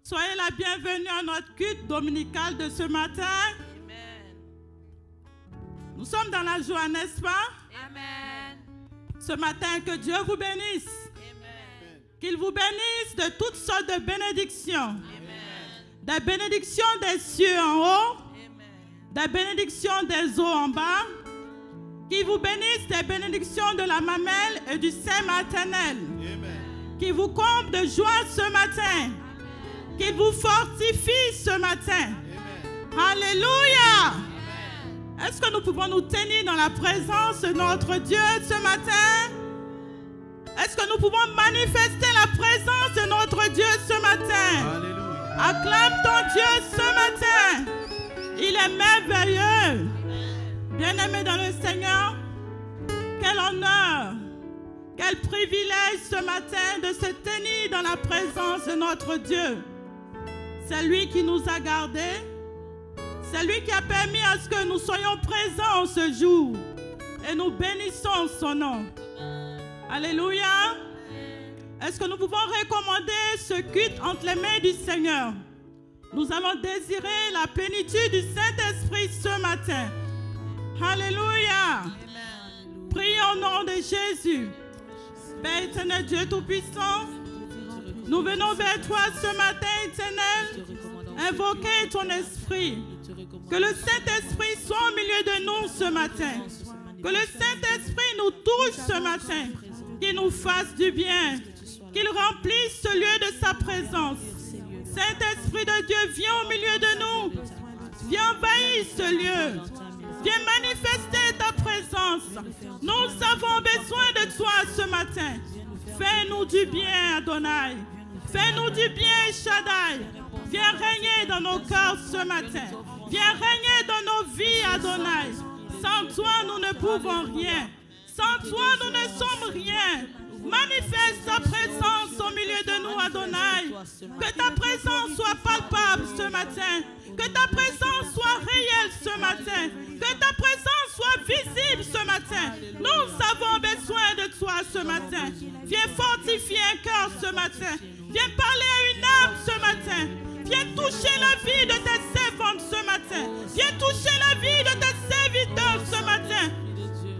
Soyez la bienvenue à notre culte dominical de ce matin. Amen. Nous sommes dans la joie, n'est-ce pas? Amen. Ce matin, que Dieu vous bénisse. Amen. Qu'il vous bénisse de toutes sortes de bénédictions. Amen. Des bénédictions des cieux en haut, Amen. des bénédictions des eaux en bas. Qu'il vous bénisse des bénédictions de la mamelle et du sein maternel. Amen. Qu'il vous comble de joie ce matin. Qu'il vous fortifie ce matin. Amen. Alléluia. Amen. Est-ce que nous pouvons nous tenir dans la présence de notre Dieu ce matin? Est-ce que nous pouvons manifester la présence de notre Dieu ce matin? Alléluia. Acclame ton Dieu ce matin. Il est merveilleux. Bien-aimés dans le Seigneur, quel honneur, quel privilège ce matin de se tenir dans la présence de notre Dieu. C'est lui qui nous a gardés. C'est lui qui a permis à ce que nous soyons présents ce jour. Et nous bénissons son nom. Alléluia. Est-ce que nous pouvons recommander ce culte entre les mains du Seigneur? Nous allons désirer la plénitude du Saint-Esprit ce matin. Alléluia. Amen. Prions au nom de Jésus. Père éternel, Dieu Tout-Puissant, nous venons vers toi ce matin, éternel, invoquer ton esprit. Que le Saint-Esprit soit au milieu de nous ce matin. Que le Saint-Esprit nous touche ce matin. Qu'il nous fasse du bien. Qu'il remplisse ce lieu de sa présence. Saint-Esprit de Dieu, viens au milieu de nous. Viens envahir ce lieu. Viens manifester ta présence. Nous avons besoin de toi ce matin. Fais-nous du bien, Adonai. Fais-nous du bien, Shaddai. Viens régner dans nos cœurs ce matin. Viens régner dans nos vies, Adonai. Sans toi, nous ne pouvons rien. Sans toi, nous ne sommes rien. Manifeste ta présence au milieu de nous, Adonai. Que ta présence soit palpable ce matin. Que ta présence soit réelle ce matin. Que ta présence soit visible ce matin. Nous avons besoin de toi ce matin. Viens fortifier un cœur ce matin. Viens parler à une âme ce matin. Viens toucher la vie de tes servantes ce matin. Viens toucher la vie de tes serviteurs ce matin.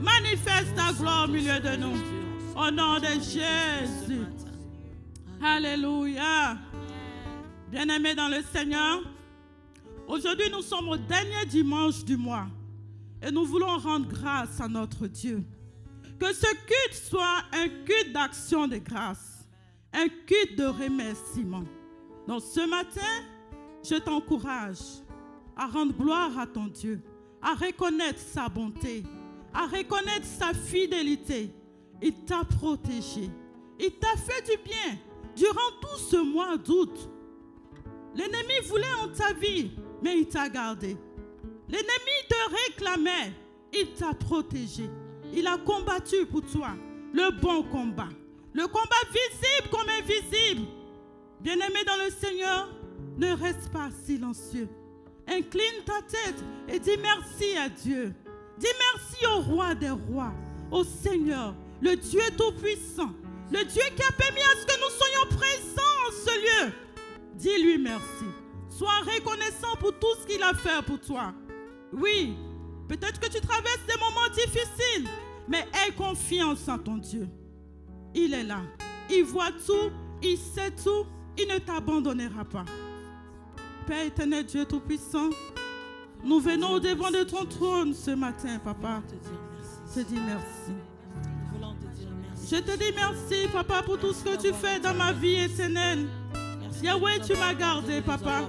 Manifeste ta gloire au milieu de nous. Au nom de Jésus. Alléluia. Bien-aimés dans le Seigneur, aujourd'hui nous sommes au dernier dimanche du mois et nous voulons rendre grâce à notre Dieu. Que ce culte soit un culte d'action de grâce, un culte de remerciement. Donc ce matin, je t'encourage à rendre gloire à ton Dieu, à reconnaître sa bonté, à reconnaître sa fidélité. Il t'a protégé. Il t'a fait du bien durant tout ce mois d'août. L'ennemi voulait en ta vie, mais il t'a gardé. L'ennemi te réclamait, il t'a protégé. Il a combattu pour toi le bon combat. Le combat visible comme invisible. Bien-aimé dans le Seigneur, ne reste pas silencieux. Incline ta tête et dis merci à Dieu. Dis merci au roi des rois, au Seigneur, le Dieu Tout-Puissant, le Dieu qui a permis à ce que nous soyons présents en ce lieu. Dis-lui merci. Sois reconnaissant pour tout ce qu'il a fait pour toi. Oui, peut-être que tu traverses des moments difficiles, mais aie confiance en ton Dieu. Il est là. Il voit tout, il sait tout, il ne t'abandonnera pas. Père éternel, Dieu Tout-Puissant, nous venons au devant de ton trône ce matin, Papa. Je te dis merci. Je te dis merci, Papa, pour tout ce que tu fais dans ma vie éternelle. Yahweh, tu m'as gardé, Papa.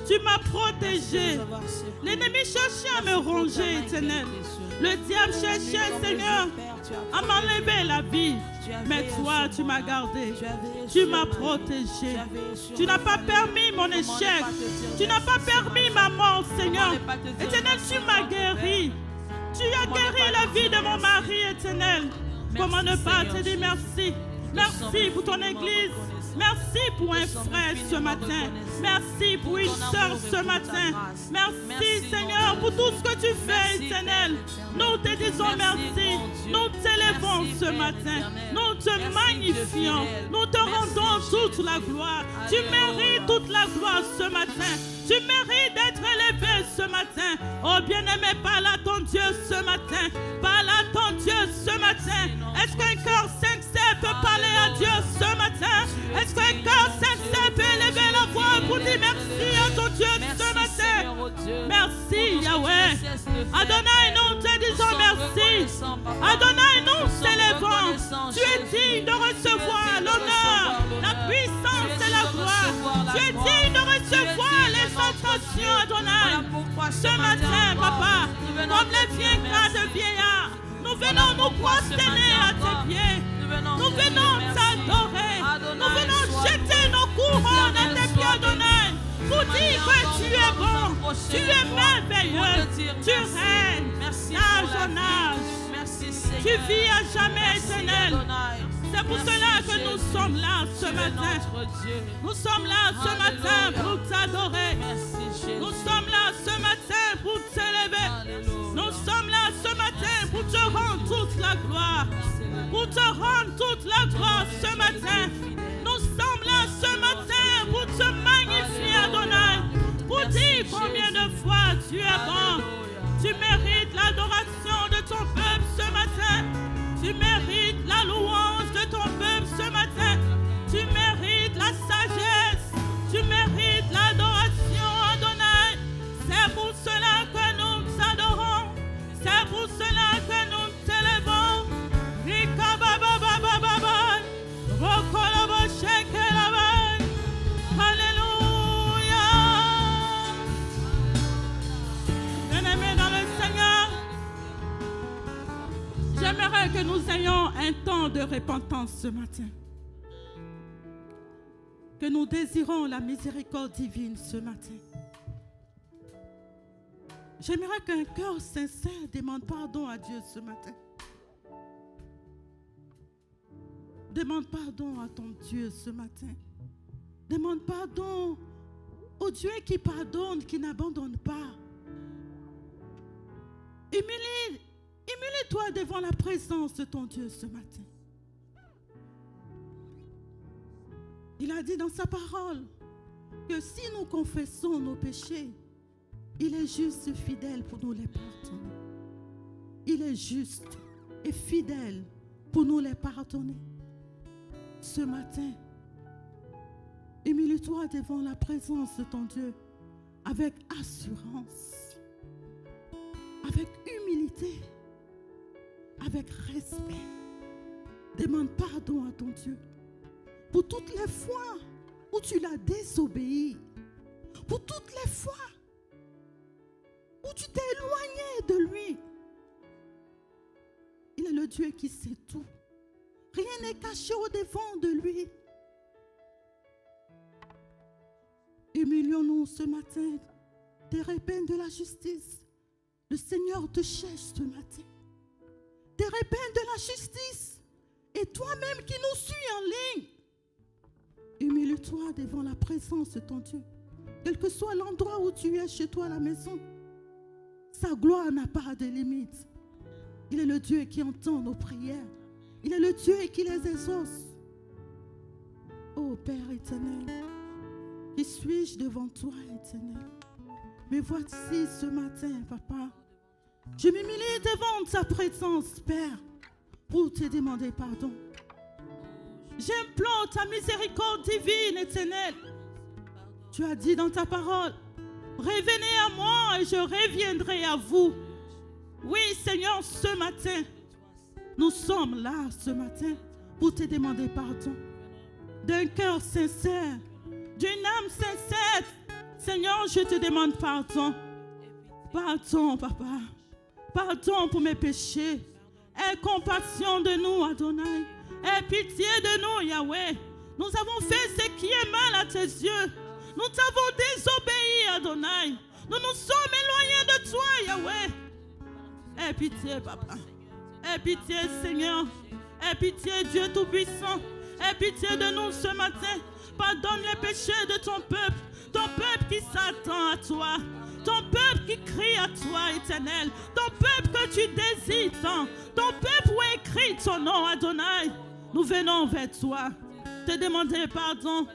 Tu m'as protégé. L'ennemi cherchait à me ronger, éternel. Le diable cherchait, Seigneur, à m'enlever la vie. Mais toi, tu m'as gardé. Tu m'as protégé. Tu n'as pas permis mon échec. Tu n'as pas permis ma mort, Seigneur. Éternel, tu m'as guéri. Tu as guéri la vie de mon mari, éternel. Comment ne pas te dire merci? Merci pour ton église. Merci pour pour un frère ce matin. Merci pour une sœur ce matin. Merci Seigneur pour tout ce que tu fais, éternel. Nous te disons merci. Nous t'élevons ce matin. Nous te magnifions. Nous te rendons toute la gloire. Tu mérites toute la gloire ce matin. Tu mérites d'être élevé ce matin. Oh bien-aimé, parle à ton Dieu ce matin. Parle à ton Dieu ce matin. Est-ce qu'un cœur sincère peut parler à Dieu ce matin? Est-ce qu'un cœur sincère peut élever la voix pour dire merci à ton Dieu ce matin? Merci Yahweh. Adonai, nous te disons merci. Adonai, nous t'élevons. Tu es digne de recevoir l'honneur, la puissance et la gloire. Tu es digne de recevoir l'exaltation, Adonai. Ce matin, Papa, comme les vieux cas de vieillards, nous venons nous prosterner à tes pieds. Nous venons t'adorer. Nous venons jeter nos couronnes à tes pieds, Adonai, pour dire que tu es bon, tu es merveilleux, tu règnes d'âge en âge. Tu vis à jamais, éternel. C'est pour cela que nous sommes là ce matin. Nous sommes là ce matin pour t'adorer. Nous sommes là ce matin pour t'élever. Nous sommes là ce matin pour te rendre toute la gloire. Pour te rendre toute la gloire ce matin. Nous sommes là ce matin pour te magnifier, Adonai. Pour dire combien de fois tu es bon. Tu mérites l'adoration de ton peuple ce matin. Tu mérites la louange de ton peuple ce matin. Tu mérites la sagesse. Tu mérites l'adoration, Adonai. C'est pour cela que nous t'adorons. C'est pour cela que nous t'élevons. Alléluia. Bien-aimés dans le Seigneur, j'aimerais que nous ayons un temps de repentance ce matin. Que nous désirons la miséricorde divine ce matin. J'aimerais qu'un cœur sincère demande pardon à Dieu ce matin. Demande pardon à ton Dieu ce matin. Demande pardon au Dieu qui pardonne, qui n'abandonne pas. Humilie-toi devant la présence de ton Dieu ce matin. Il a dit dans sa parole que si nous confessons nos péchés, il est juste et fidèle pour nous les pardonner. Il est juste et fidèle pour nous les pardonner. Ce matin, humilie-toi devant la présence de ton Dieu avec assurance, avec humilité, avec respect. Demande pardon à ton Dieu pour toutes les fois où tu l'as désobéi, pour toutes les fois où tu t'es éloigné de lui. Il est le Dieu qui sait tout. Rien n'est caché au-devant de lui. Humilions-nous ce matin, des repennes de la justice. Le Seigneur te cherche ce matin. Des repennes de la justice. Et toi-même qui nous suis en ligne, humilie-toi devant la présence de ton Dieu. Quel que soit l'endroit où tu es chez toi à la maison, sa gloire n'a pas de limite. Il est le Dieu qui entend nos prières. Il est le Dieu qui les exauce. Ô Père éternel, qui suis-je devant toi, éternel? Mais voici ce matin, Papa, je m'humilie devant ta présence, Père, pour te demander pardon. J'implore ta miséricorde divine, éternel. Tu as dit dans ta parole, revenez à moi et je reviendrai à vous. Oui, Seigneur, ce matin, nous sommes là ce matin pour te demander pardon. D'un cœur sincère, d'une âme sincère, Seigneur, je te demande pardon. Pardon, Papa. Pardon pour mes péchés. Aie compassion de nous, Adonai. Aie pitié de nous, Yahweh. Nous avons fait ce qui est mal à tes yeux. Nous t'avons désobéi, Adonai. Nous nous sommes éloignés de toi, Yahweh. Aie pitié, Papa. Aie pitié, Seigneur. Aie pitié, Dieu Tout-Puissant. Aie pitié de nous ce matin. Pardonne les péchés de ton peuple qui s'attend à toi. Ton peuple qui crie à toi, Éternel. Ton peuple que tu désires tant. Ton peuple où est écrit ton nom, Adonai. Nous venons vers toi. Te demander pardon.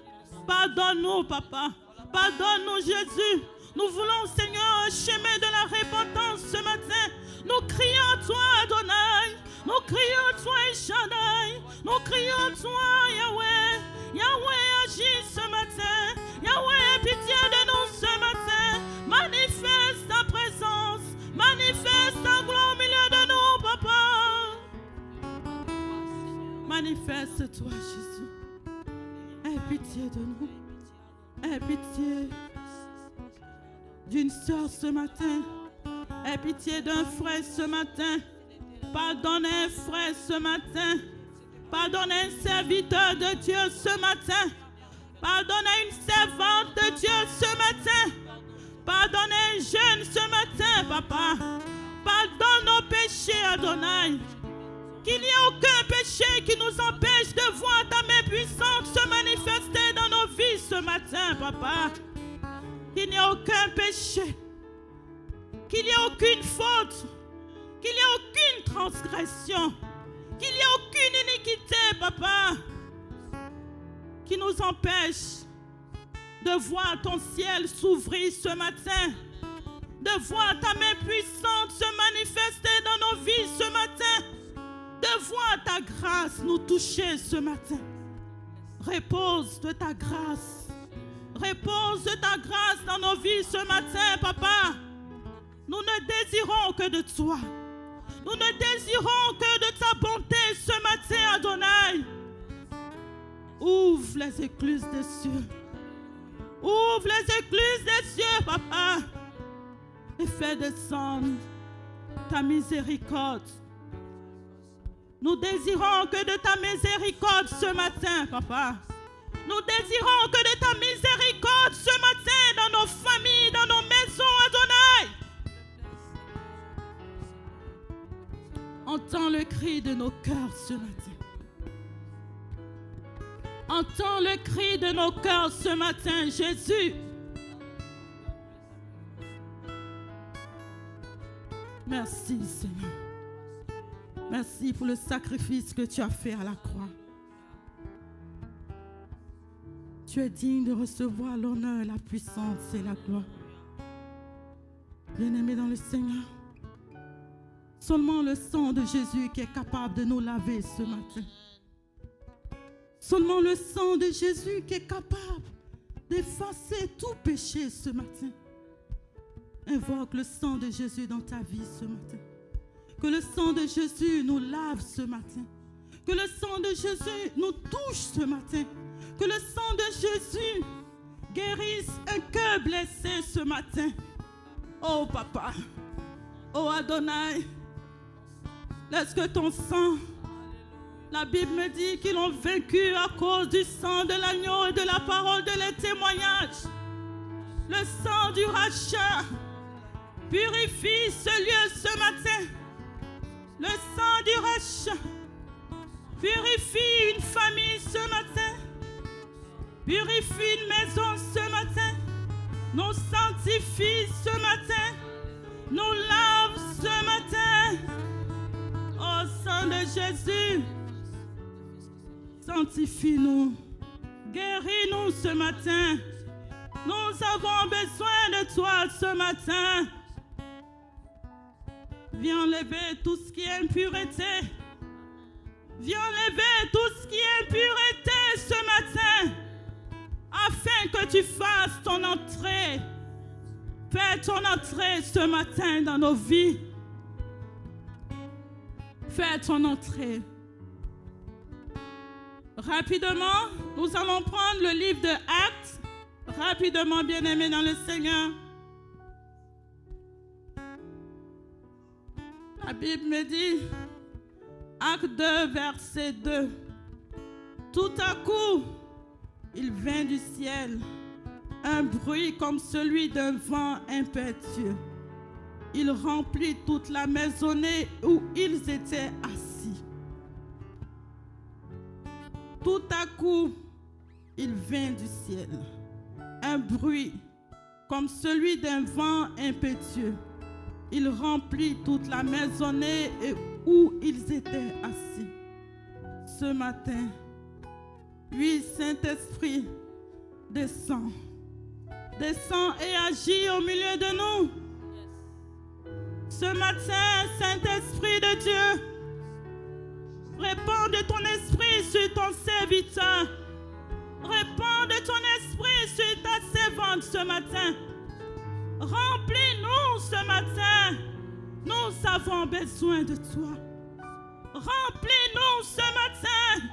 Pardonne-nous, Papa. Pardonne-nous, Jésus. Nous voulons, Seigneur, un chemin de la repentance ce matin. Nous crions à toi, Adonai. Nous crions à toi, El-Shaddai. Nous crions à toi, Yahweh. Yahweh, agis ce matin. Yahweh, aie pitié de nous ce matin. Manifeste ta présence. Manifeste ta gloire au milieu de nous, Papa. Manifeste-toi, Jésus. Aie pitié de nous. Aie pitié d'une sœur ce matin. Aie pitié d'un frère ce matin. Pardonne un frère ce matin. Pardonne un serviteur de Dieu ce matin. Pardonne à une servante de Dieu ce matin. Pardonne un jeune ce matin, Papa. Pardonne nos péchés, Adonai. Qu'il n'y ait aucun péché qui nous empêche de voir ta main puissante se manifester dans nos vies ce matin, Papa. Qu'il n'y ait aucun péché. Qu'il n'y ait aucune faute. Qu'il n'y ait aucune transgression. Qu'il n'y ait aucune iniquité, Papa, qui nous empêche de voir ton ciel s'ouvrir ce matin, de voir ta main puissante se manifester dans nos vies ce matin, de voir ta grâce nous toucher ce matin. Repose de ta grâce. Repose de ta grâce dans nos vies ce matin, Papa. Nous ne désirons que de toi. Nous ne désirons que de ta bonté ce matin, Adonai. Ouvre les écluses des cieux. Ouvre les écluses des cieux, Papa. Et fais descendre ta miséricorde. Nous désirons que de ta miséricorde ce matin, Papa. Nous désirons que de ta miséricorde ce matin dans nos familles, dans nos maisons, Adonai. Entends le cri de nos cœurs ce matin. Entends le cri de nos cœurs ce matin, Jésus. Merci, Seigneur. Merci pour le sacrifice que tu as fait à la croix. Tu es digne de recevoir l'honneur, la puissance et la gloire. Bien-aimé dans le Seigneur, seulement le sang de Jésus qui est capable de nous laver ce matin. Seulement le sang de Jésus qui est capable d'effacer tout péché ce matin. Invoque le sang de Jésus dans ta vie ce matin. Que le sang de Jésus nous lave ce matin. Que le sang de Jésus nous touche ce matin. Que le sang de Jésus guérisse un cœur blessé ce matin. Oh Papa, oh Adonai, laisse que ton sang, la Bible me dit qu'ils l'ont vaincu à cause du sang de l'agneau et de la parole de les témoignages. Le sang du rachat purifie ce lieu ce matin. Le sang du rachat purifie une famille ce matin. Purifie une maison ce matin. Nous sanctifie ce matin. Nous lave ce matin. Au sang de Jésus, sanctifie-nous. Guéris-nous ce matin. Nous avons besoin de toi ce matin. Viens enlever tout ce qui est impureté. Viens enlever tout ce qui est impureté ce matin. Afin que tu fasses ton entrée. Fais ton entrée ce matin dans nos vies. Fais ton entrée. Rapidement, nous allons prendre le livre de Actes. Rapidement, bien-aimés dans le Seigneur. La Bible me dit, Acte 2, verset 2. Tout à coup, il vint du ciel un bruit comme celui d'un vent impétueux. Il remplit toute la maisonnée où ils étaient assis. Tout à coup, il vint du ciel un bruit comme celui d'un vent impétueux. Il remplit toute la maisonnée et où ils étaient assis. Ce matin, oui, Saint-Esprit, descends et agis au milieu de nous. Ce matin, Saint-Esprit de Dieu, répands de ton esprit sur ton serviteur. Répands de ton esprit sur ta servante ce matin. Remplis-nous ce matin. Nous avons besoin de toi. Remplis-nous ce matin.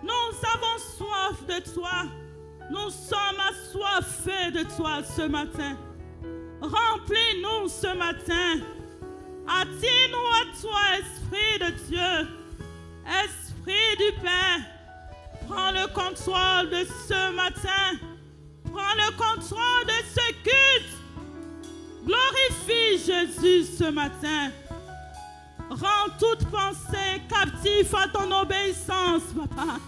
Nous avons soif de toi. Nous sommes assoiffés de toi ce matin. Remplis-nous ce matin. Attire-nous à toi, Esprit de Dieu. Esprit du Père. Prends le contrôle de ce matin. Prends le contrôle de ce culte. Glorifie Jésus ce matin. Rends toute pensée captive à ton obéissance, Papa.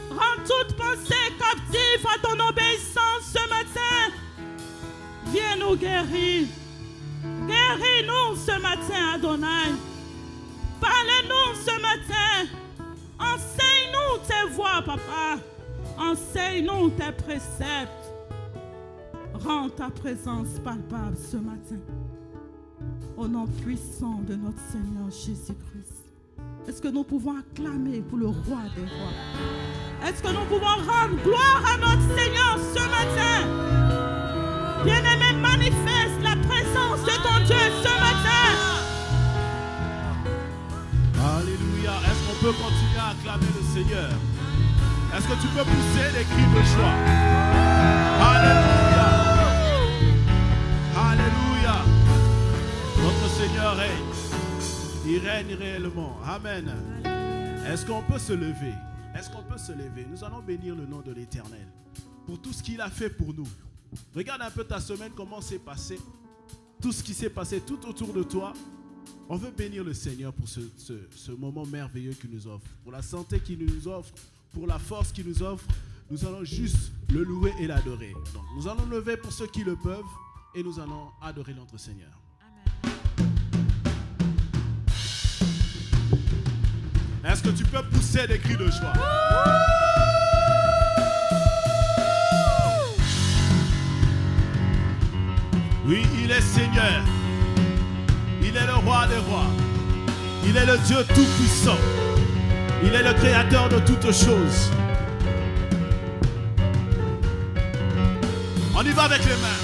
Rends toute pensée captive à ton obéissance ce matin. Viens nous guérir. Guéris-nous ce matin, Adonai. Parle-nous ce matin. Enseigne-nous tes voies, Papa. Enseigne-nous tes préceptes. Rends ta présence palpable ce matin. Au nom puissant de notre Seigneur Jésus-Christ. Est-ce que nous pouvons acclamer pour le roi des rois? Est-ce que nous pouvons rendre gloire à notre Seigneur ce matin? Bien-aimé, manifeste la présence de ton Dieu ce matin. Alléluia. Est-ce qu'on peut continuer à acclamer le Seigneur? Est-ce que tu peux pousser des cris de joie? Alléluia. Alléluia. Notre Seigneur règne. Il règne réellement. Amen. Est-ce qu'on peut se lever? Est-ce qu'on peut se lever? Nous allons bénir le nom de l'Éternel pour tout ce qu'il a fait pour nous. Regarde un peu ta semaine, comment c'est passé. Tout ce qui s'est passé tout autour de toi. On veut bénir le Seigneur pour ce moment merveilleux qu'il nous offre. Pour la santé qu'il nous offre. Pour la force qu'il nous offre. Nous allons juste le louer et l'adorer. Donc, nous allons lever pour ceux qui le peuvent. Et nous allons adorer notre Seigneur. Est-ce que tu peux pousser des cris de joie? Oui, il est Seigneur. Il est le roi des rois. Il est le Dieu tout-puissant. Il est le créateur de toutes choses. On y va avec les mains.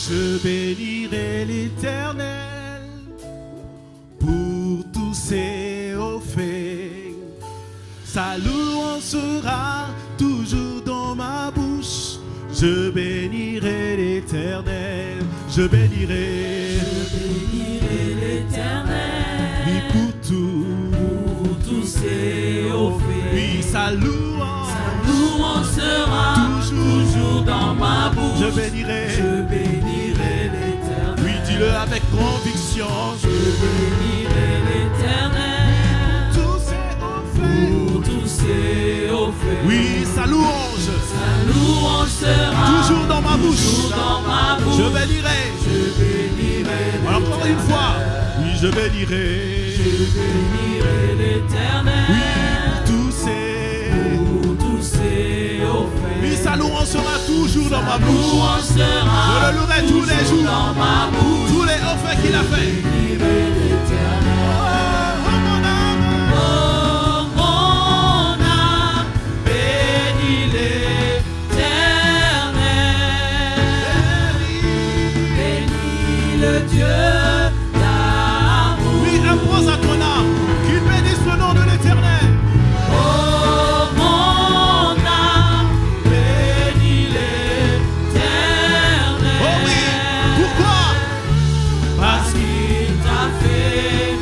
Je bénirai l'Éternel pour tous ses hauts faits. Sa louange sera toujours dans ma bouche. Je bénirai l'Éternel. Je bénirai l'Éternel. Oui, pour tous ses hauts faits. Oui, sa louange sera toujours dans ma bouche. Je bénirai l'Éternel. Oui, dis-le avec conviction. Je bénirai l'Éternel. Pour tous ses hauts faits. Oui, sa louange sera toujours dans ma bouche. Je bénirai. Encore une fois. Oui, je bénirai. l'Éternel. Oui, pour tous ses hauts faits. Oui, sa louange sera toujours dans ma bouche. Je le louerai tous les jours. Tous les hauts faits qu'il a fait. Dieu d'amour. Oui, impose à ton âme qu'il bénisse le nom de l'Éternel. Oh mon âme, bénis l'Éternel. Oh oui, pourquoi? Parce qu'il t'a fait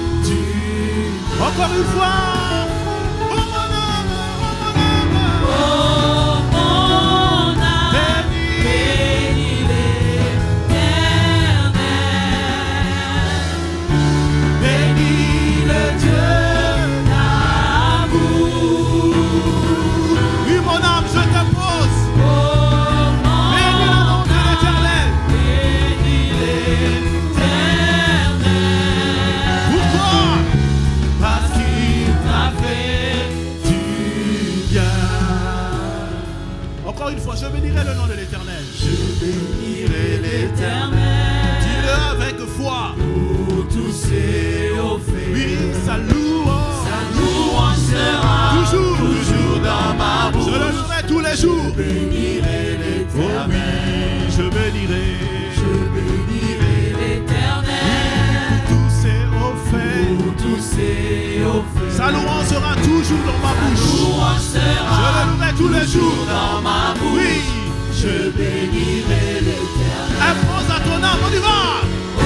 nom de l'Éternel. Je bénirai l'Éternel. Dis-le avec foi. Pour tous ses hauts faits. Oui, sa louange. Sa louange sera toujours dans ma bouche. Je le louerai tous les jours. Je bénirai l'Éternel. Oh oui, je bénirai. Je bénirai l'Éternel. Pour tous ses hauts faits. Pour tous ses hauts faits. Sa louange sera toujours dans ma bouche. Sa louange sera je le louerai tous les jours. dans ma bouche. Oui. Je bénirai l'Éternel. Impose à ton âme, on y va. Oh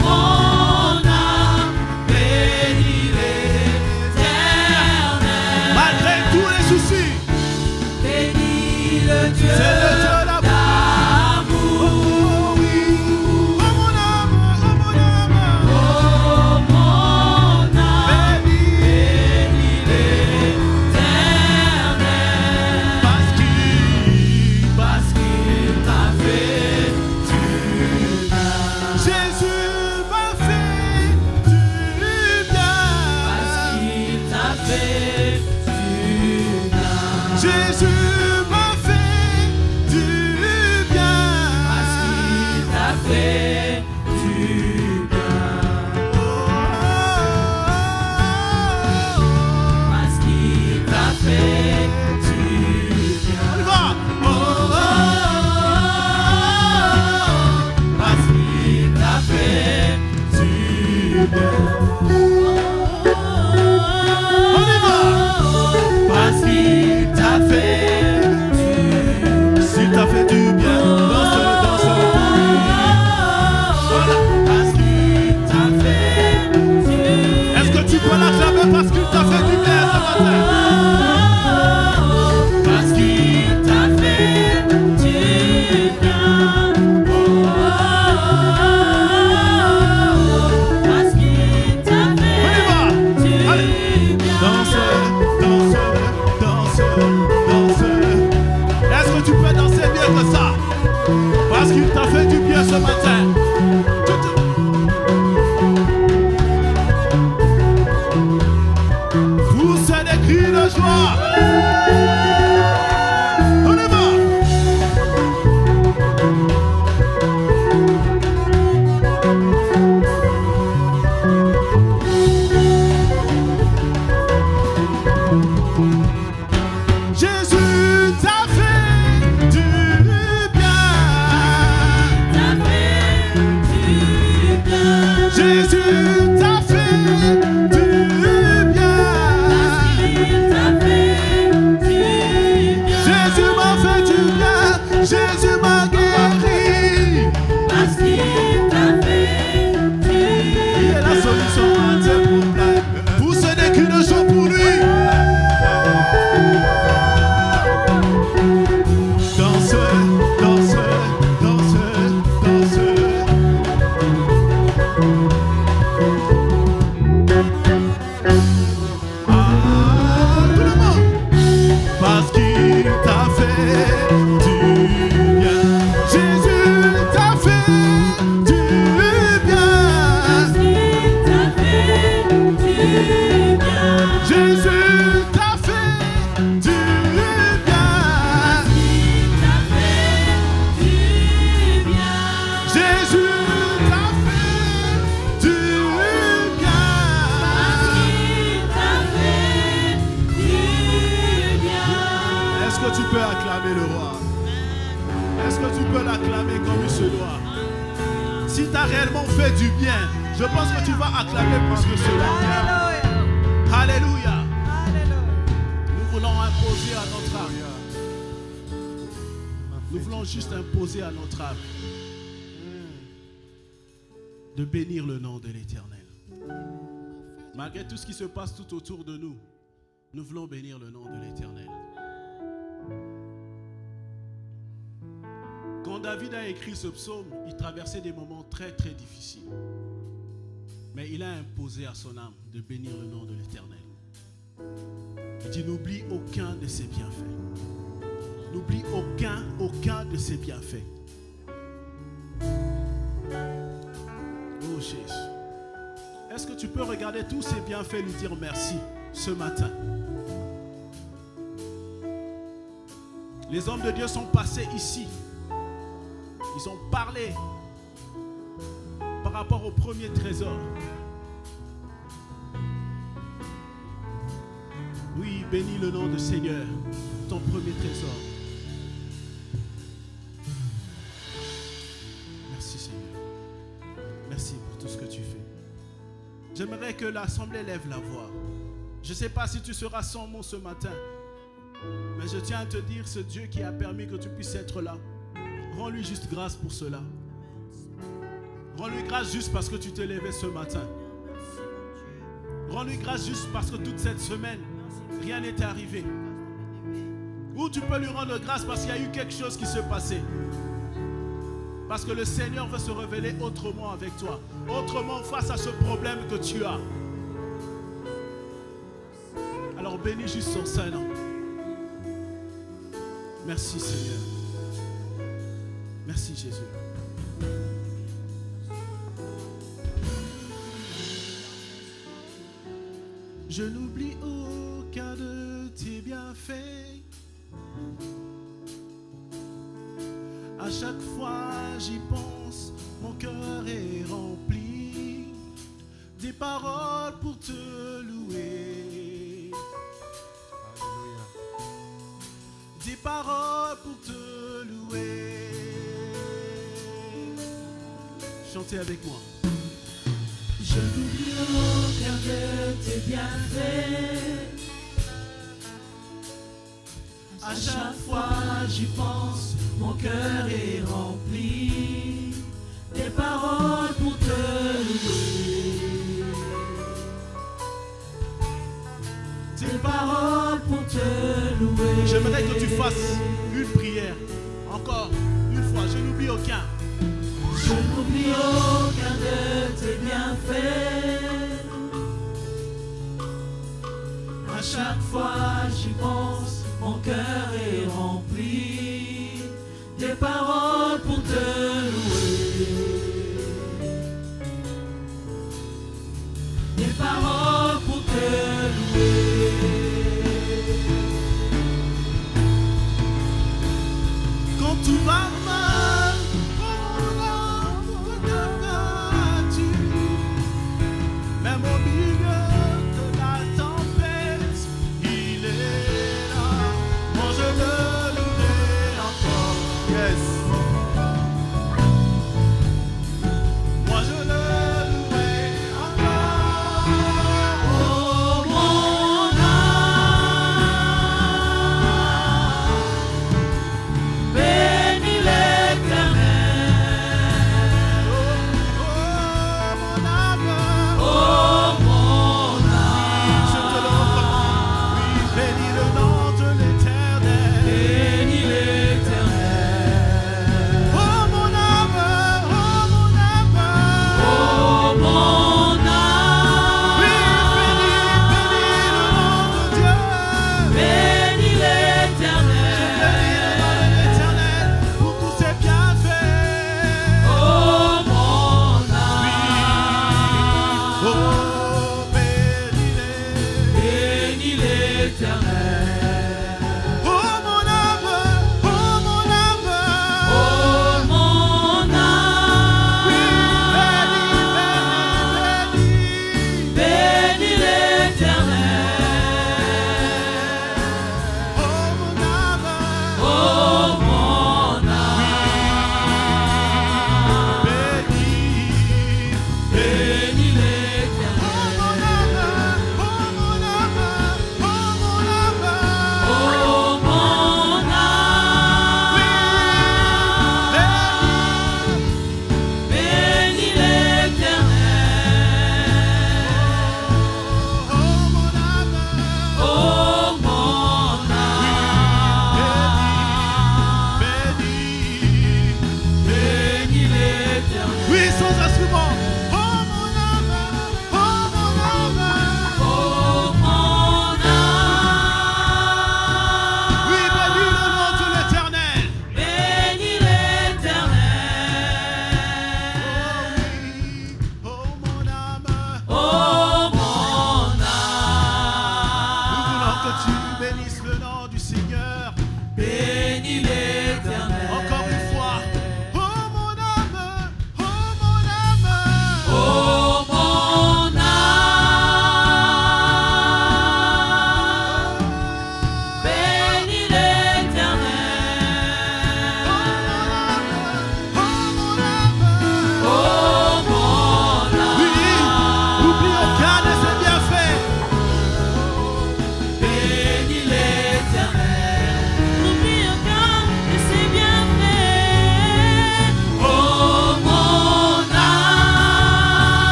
mon âme, bénis l'Éternel. Malgré tous les soucis, Bénis le Dieu c'est le Dieu d'amour. d'amour. Oh oui. Oh mon âme, oh mon âme. Oh mon âme, bénis l'Éternel. Parce qu'il T'a fait du bien. Jésus m'a fait du bien. Parce qu'il t'a fait du bien. Jésus m'a fait du bien. Parce qu'il t'a fait du bien. Parce qu'il t'a fait du bien. On y va. Parce qu'il t'a fait du bien. On y va. Parce qu'il t'a fait du bien. S'il t'a fait du bien, danse, danse. Voilà. Parce qu'il t'a fait du bien. Est-ce que tu peux l'acclamer parce qu'il t'a fait du bien ce matin? Parce qu'il t'a fait du bien. Parce qu'il t'a On y fait va. du Allez. bien. Danse, danse, danse, danse. Est-ce que tu peux danser bien que ça? Parce qu'il t'a fait du bien ce matin. Poussez des cris de joie. On y va. Jésus t'a fait du bien. T'a fait du bien. Jésus t'a fait du bien. Il t'a fait du bien. Jésus m'a fait du bien. Jésus m'a guéri. Parce qu'il t'a fait du Il est bien. la solution à tes problèmes. Poussez des cris de joie pour lui. Danse, danse, danse, danse. Ah, tout le monde. Parce qu'il t'a fait du bien. Jésus t'a fait du bien. Il t'a fait du bien. Jésus t'a fait du bien. Il t'a fait du bien. Jésus t'a fait du bien. Il t'a fait du bien. Est-ce que tu peux acclamer le roi? Est-ce que tu peux l'acclamer comme il se doit? Si tu as réellement fait du bien, je pense que tu vas acclamer plus que cela. Alléluia. Nous voulons imposer à notre âme. Nous voulons juste imposer à notre âme de bénir le nom de l'Éternel. Malgré tout ce qui se passe tout autour de nous, nous voulons bénir le nom de l'Éternel. Quand David a écrit ce psaume, il traversait des moments très très difficiles. Mais il a imposé à son âme de bénir le nom de l'Éternel. Il dit, n'oublie aucun de ses bienfaits. N'oublie aucun de ses bienfaits. Oh Jésus. Est-ce que tu peux regarder tous ses bienfaits et lui dire merci ce matin? Les hommes de Dieu sont passés ici. Ils ont parlé par rapport au premier trésor. Oui, bénis le nom du Seigneur, ton premier trésor. Merci Seigneur. Merci pour tout ce que tu fais. J'aimerais que l'assemblée lève la voix. Je ne sais pas si tu seras sans mot ce matin, mais je tiens à te dire, ce Dieu qui a permis que tu puisses être là, rends-lui juste grâce pour cela. Rends-lui grâce juste parce que tu t'es levé ce matin. Rends-lui grâce juste parce que toute cette semaine, rien n'est arrivé. Ou tu peux lui rendre grâce parce qu'il y a eu quelque chose qui s'est passé. Parce que le Seigneur veut se révéler autrement avec toi. Autrement face à ce problème que tu as. Alors bénis juste son Saint-Nom. Merci Seigneur. Merci Jésus. Je n'oublie aucun de tes bienfaits. À chaque fois j'y pense, mon cœur est rempli des paroles pour te louer. Alléluia. Des paroles pour te louer. Chantez avec moi. Je n'oublie aucun de tes bienfaits. À chaque fois j'y pense, mon cœur est rempli des paroles pour te louer. Des paroles pour te louer. J'aimerais que tu fasses une prière. Encore une fois, je n'oublie aucun. Je n'oublie aucun de tes bienfaits. À chaque fois j'y pense, mon cœur est rempli des paroles pour te louer. Des paroles pour te louer. Quand tout va mal, mon âme te battu. Même au milieu de la tempête, il est là. Moi je le louerai encore. Yes.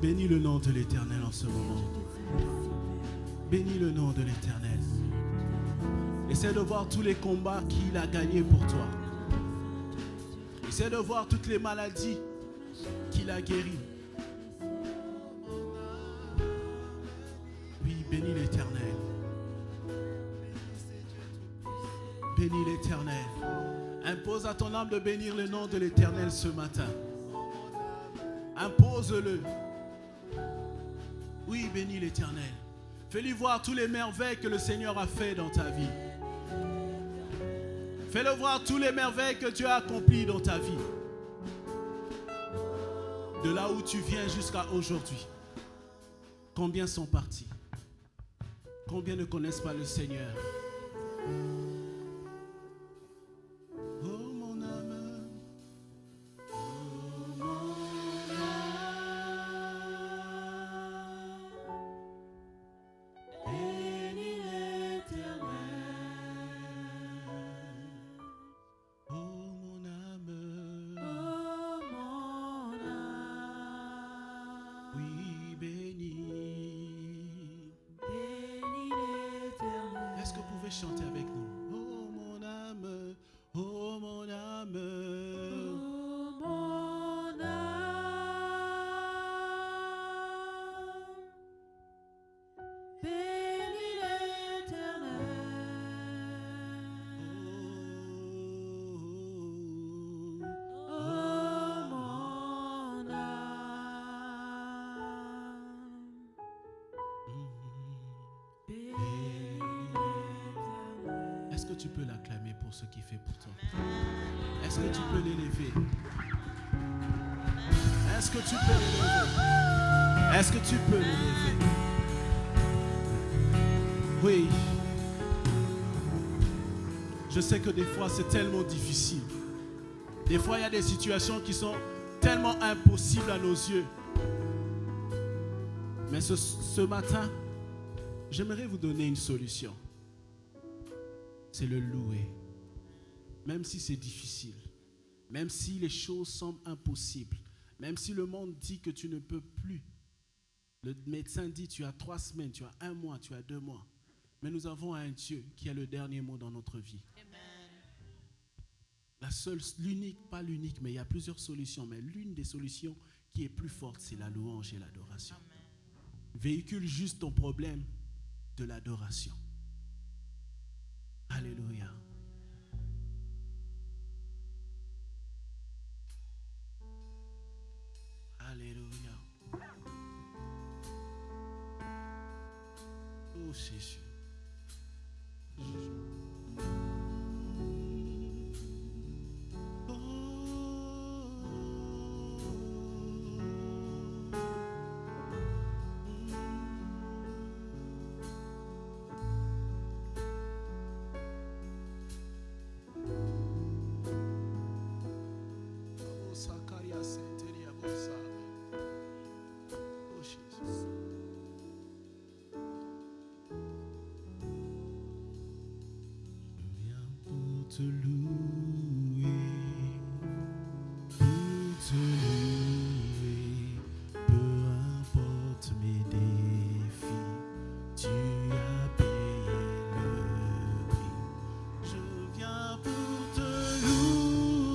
Bénis le nom de l'Éternel en ce moment. Bénis le nom de l'Éternel. Essaie de voir tous les combats qu'il a gagnés pour toi. Essaie de voir toutes les maladies qu'il a guéries. Oui, bénis l'Éternel. Bénis l'Éternel. Impose à ton âme de bénir le nom de l'Éternel ce matin. Impose-le. Oui, bénis l'Éternel. Fais-lui voir tous les merveilles que le Seigneur a fait dans ta vie. Fais-le voir tous les merveilles que Dieu a accomplies dans ta vie. De là où tu viens jusqu'à aujourd'hui. Combien sont partis? Combien ne connaissent pas le Seigneur? Oh mon âme, oh mon âme, bénis l'Éternel. Oh mon âme, oui bénis. Est-ce que vous pouvez chanter avec nous? Oh mon âme, oh mon âme, Oh mon âme, bénis l'Éternel. Oh mon âme, bénis l'Éternel. Est-ce que tu peux l'acclamer pour ce qu'il fait pour toi? Est-ce que tu peux l'élever? Est-ce que tu peux l'élever? Est-ce que tu peux l'élever? Oui. Je sais que des fois c'est tellement difficile. Des fois il y a des situations qui sont tellement impossibles à nos yeux. Mais ce matin, j'aimerais vous donner une solution. C'est le louer. Même si c'est difficile, même si les choses semblent impossibles, même si le monde dit que tu ne peux plus. Le médecin dit tu as 3 semaines, tu as 1 mois, tu as 2 mois. Mais nous avons un Dieu qui a le dernier mot dans notre vie. La seule, l'unique, pas l'unique, mais il y a plusieurs solutions. Mais l'une des solutions qui est plus forte, c'est la louange et l'adoration. Véhicule juste ton problème de l'adoration. Alléluia. Alléluia. Oh Jésus. Te louer, peu importe mes défis, tu as payé le prix. Je viens pour te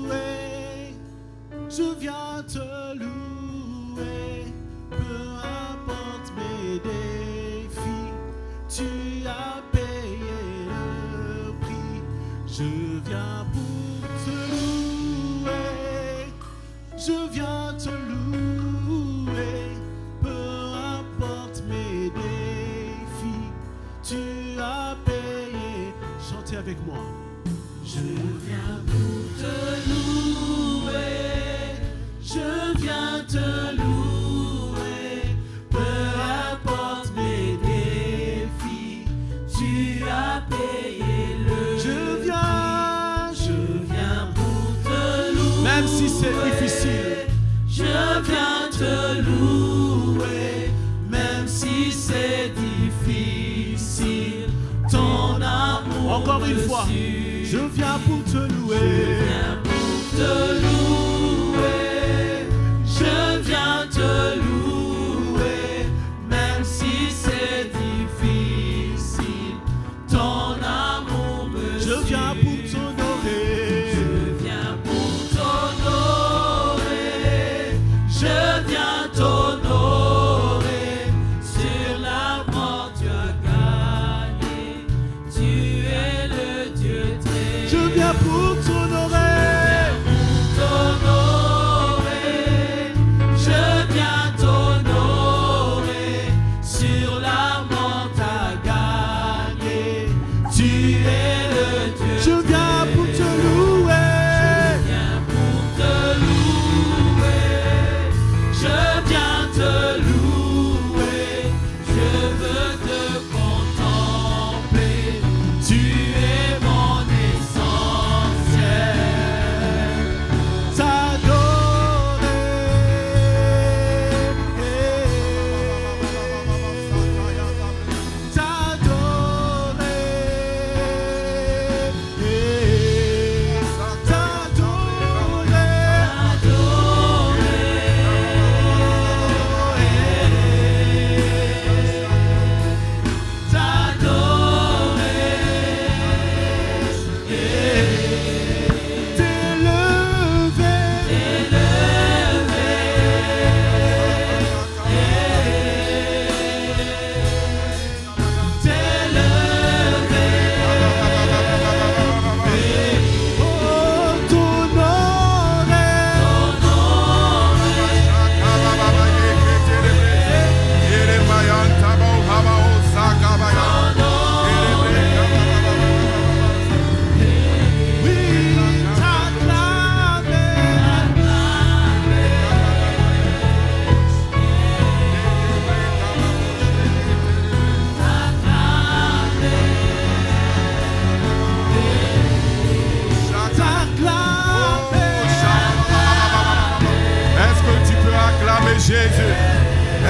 louer, je viens te louer, peu importe mes défis, tu as payé le prix. Je viens pour te louer, je viens te louer, peu importe mes défis, tu as payé. Chantez avec moi. Je viens pour te louer, je viens te louer, peu importe mes défis, tu as payé le. Même si c'est difficile, je viens te louer. Même si c'est difficile, ton amour. Encore une fois, je viens pour te louer. Je viens pour te louer. Je viens te louer.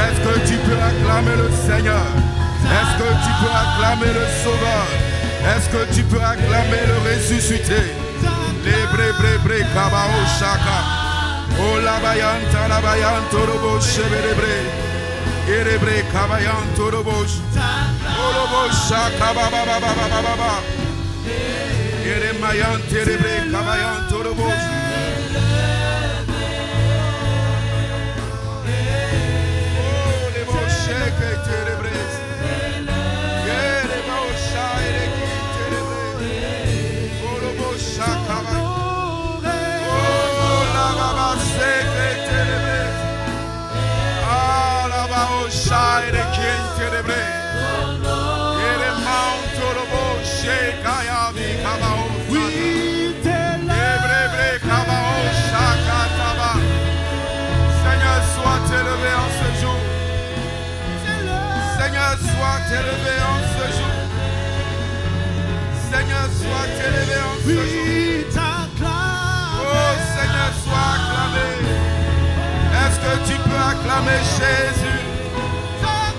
Est-ce que tu peux acclamer le Seigneur? Est-ce que tu peux acclamer le Sauveur? Est-ce que tu peux acclamer le ressuscité? Lebre kabao shaka. O la bayanta robo sheberebre. Erebre kabayanto robo. O robo shaka baba baba baba baba. Ere mayante rebre kabayanto robo. O le bo sheke terebre. Ere bo shaire ki terebre. O robo shaka ba. Shine the king to the blade. In the mount of the bush, shake I am the Kabao. Seigneur, sois élevé en ce jour. Seigneur, sois élevé en ce jour. Seigneur, sois élevé en ce jour. Oh Seigneur, sois acclamé. Est-ce que tu peux acclamer Jésus?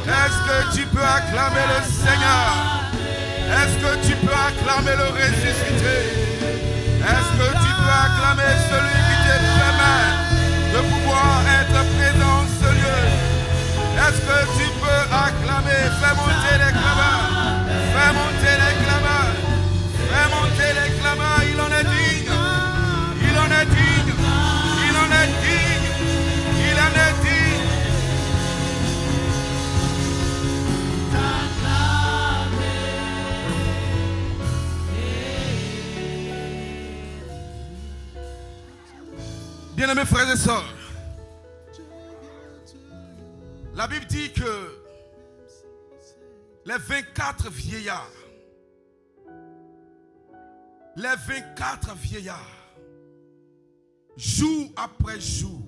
Est-ce que tu peux acclamer le Seigneur? Est-ce que tu peux acclamer le ressuscité? Est-ce que tu peux acclamer celui qui te permet de pouvoir être présent en ce lieu? Est-ce que tu peux acclamer? Fais monter les clameurs. Fais monter les clameurs. Fais monter les clameurs. Il en est digne. Il en est digne. Il en est digne. Il en est digne. Bien-aimés frères et sœurs, la Bible dit que les 24 vieillards, jour après jour,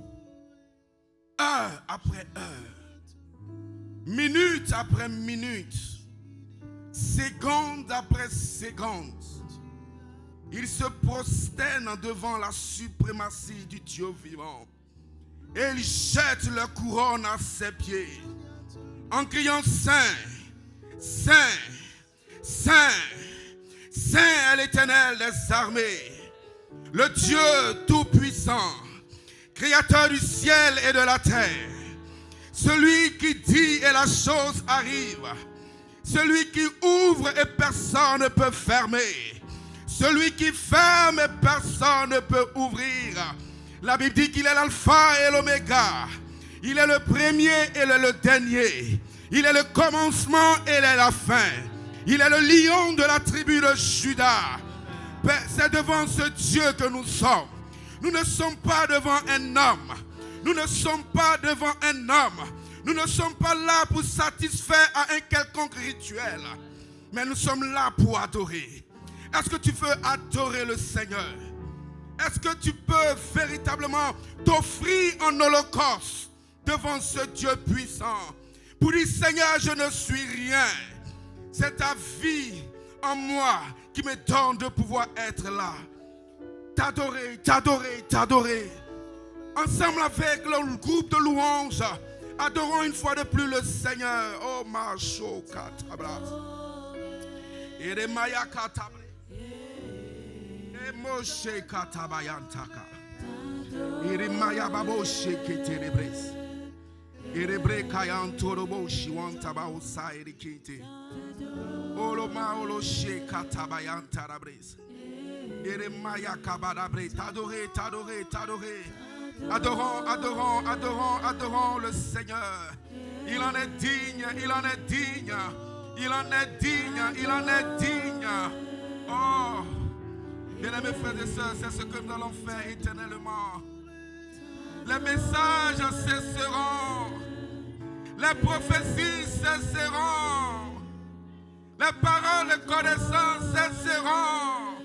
heure après heure, minute après minute, seconde après seconde, ils se prosternent devant la suprématie du Dieu vivant et ils jettent leur couronne à ses pieds en criant Saint, Saint, Saint, Saint est l'Éternel des armées, le Dieu tout-puissant, créateur du ciel et de la terre, celui qui dit et la chose arrive, celui qui ouvre et personne ne peut fermer, celui qui ferme et personne ne peut ouvrir. La Bible dit qu'il est l'alpha et l'oméga. Il est le premier et le dernier. Il est le commencement et il est la fin. Il est le lion de la tribu de Juda. C'est devant ce Dieu que nous sommes. Nous ne sommes pas devant un homme. Nous ne sommes pas devant un homme. Nous ne sommes pas là pour satisfaire à un quelconque rituel. Mais nous sommes là pour adorer. Est-ce que tu veux adorer le Seigneur? Est-ce que tu peux véritablement t'offrir en holocauste devant ce Dieu puissant pour dire Seigneur, je ne suis rien. C'est ta vie en moi qui me donne de pouvoir être là. T'adorer, t'adorer, t'adorer. Ensemble avec le groupe de louanges, adorons une fois de plus le Seigneur. Oh ma chokatabras. Et les maya katabras. Moshe katabayantaka. Irimaya baboshe ketelebres. Irebre kayantoroboshi wantabausa erikete. Oloma oloshe katabayantarabres. Irimaya kabadabre. T'adorer, t'adorer, t'adorer. Adorons, adorons, adorons, adorons le Seigneur. Il en est digne, il en est digne. Il en est digne, il en est digne. Oh. Bien-aimés frères et sœurs, c'est ce que nous allons faire éternellement. Les messages cesseront. Les prophéties cesseront. Les paroles de connaissance cesseront.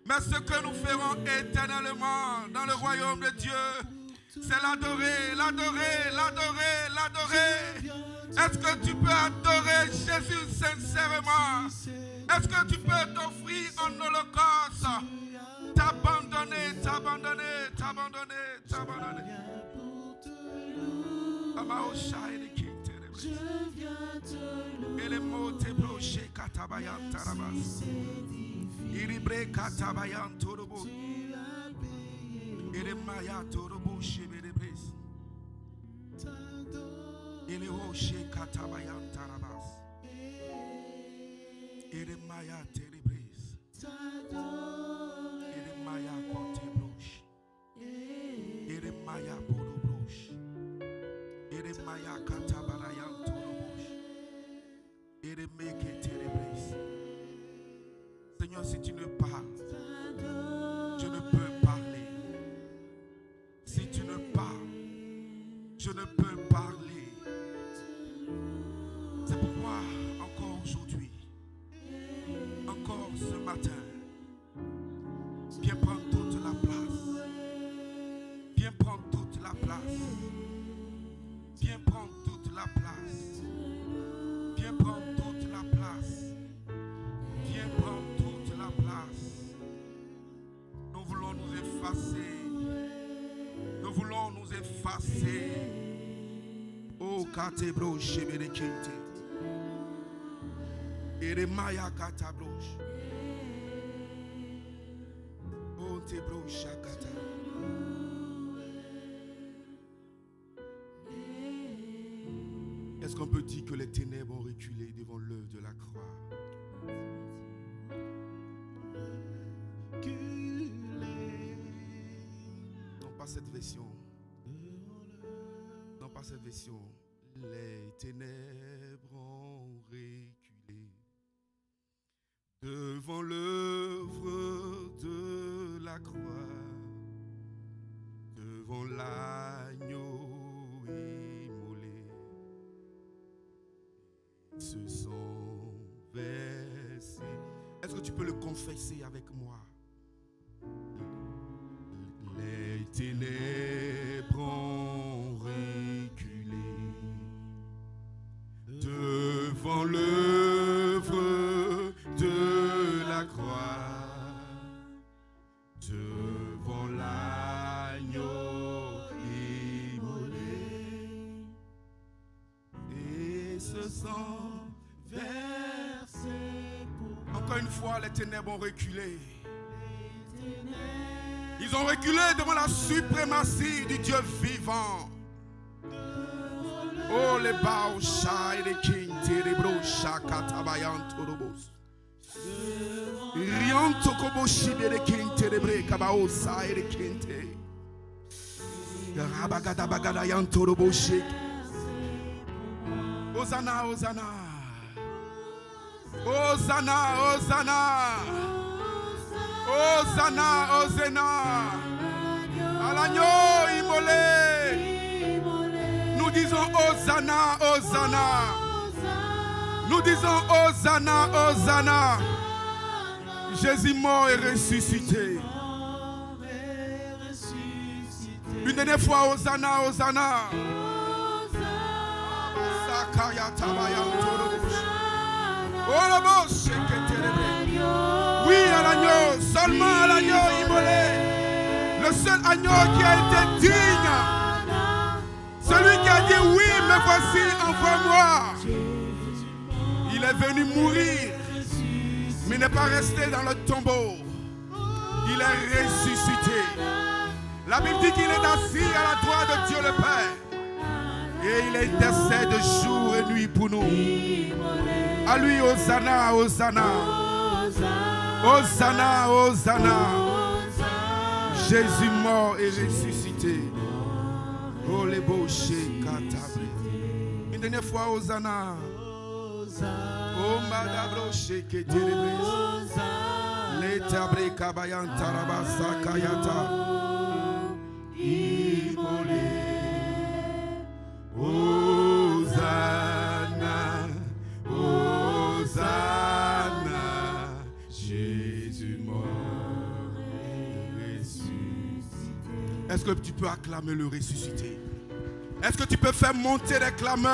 Mais ce que nous ferons éternellement dans le royaume de Dieu, c'est l'adorer, l'adorer, l'adorer, l'adorer. Est-ce que tu peux adorer Jésus sincèrement? Est-ce que tu peux t'offrir en holocauste? T'abandonner, t'abandonner, t'abandonner, t'abandonner. Et les mots te broché katabayan tarabas. Iribre katabayan torobo. Et les maya torobo chebelebres. Et les rochers katabayan tarabas. Et les maya telebres. Et les maya kote broche. Et les maya poro broche. Et les maya katabarayan torobo. Et les meke telebres. Seigneur, si tu ne parles, je ne peux parler. Si tu ne parles, je ne peux parler. C'est pourquoi encore aujourd'hui, encore ce matin, viens prendre toute la place. Viens prendre toute la place. Viens prendre toute la place. Viens prendre toute la place. Viens prendre toute la place. Nous voulons nous effacer. Nous voulons nous effacer. Oh, Katebro Shebelekinte. Eremaya Katabroche. Oh, Tebro Shakata. Est-ce qu'on peut dire que les ténèbres ont reculé devant l'œuvre de la croix? Non, pas cette version. Non, pas cette version. Les ténèbres ont reculé devant l'œuvre de la croix, devant l'agneau immolé. Ils se sont versés. Est-ce que tu peux le confesser avec moi? Les ténèbres ont reculé devant l'œuvre de la croix, devant l'agneau immolé, et se sont versés pour... Encore une fois, les ténèbres ont reculé. Ils ont reculé devant la suprématie du Dieu vivant. Oh, les baosha et les kinti, les brocha katabayan torobos. Rianto koboshi et les kinti, les bre kabaosa et les kinti. Rabagada bagada yan toroboshi. Hosanna, Hosanna. Hosanna, Hosanna. Hosanna, Hosanna. À l'agneau immolé. Nous disons Hosanna, Hosanna. Nous disons Hosanna, Hosanna. Jésus mort et ressuscité. Une dernière fois, Hosanna, Hosanna. Oui, à l'agneau, seulement à l'agneau immolé. Le seul agneau qui a été digne. Celui qui a dit oui, me voici, envoie-moi. Il est venu mourir, mais n'est pas resté dans le tombeau. Il est ressuscité. La Bible dit qu'il est assis à la droite de Dieu le Père. Et il intercède jour et nuit pour nous. À lui, Hosanna, Hosanna. Hosanna, Hosanna. Jésus mort et ressuscité. Oh, les beaux katabre. Une dernière fois, Hosanna. Oh, madabro sheke telebres. Les tabre kabayan tarabasa kayata. Immolé. Hosanna, Hosanna, Jésus mort et ressuscité. Est-ce que tu peux acclamer le ressuscité? Est-ce que tu peux faire monter les clameurs?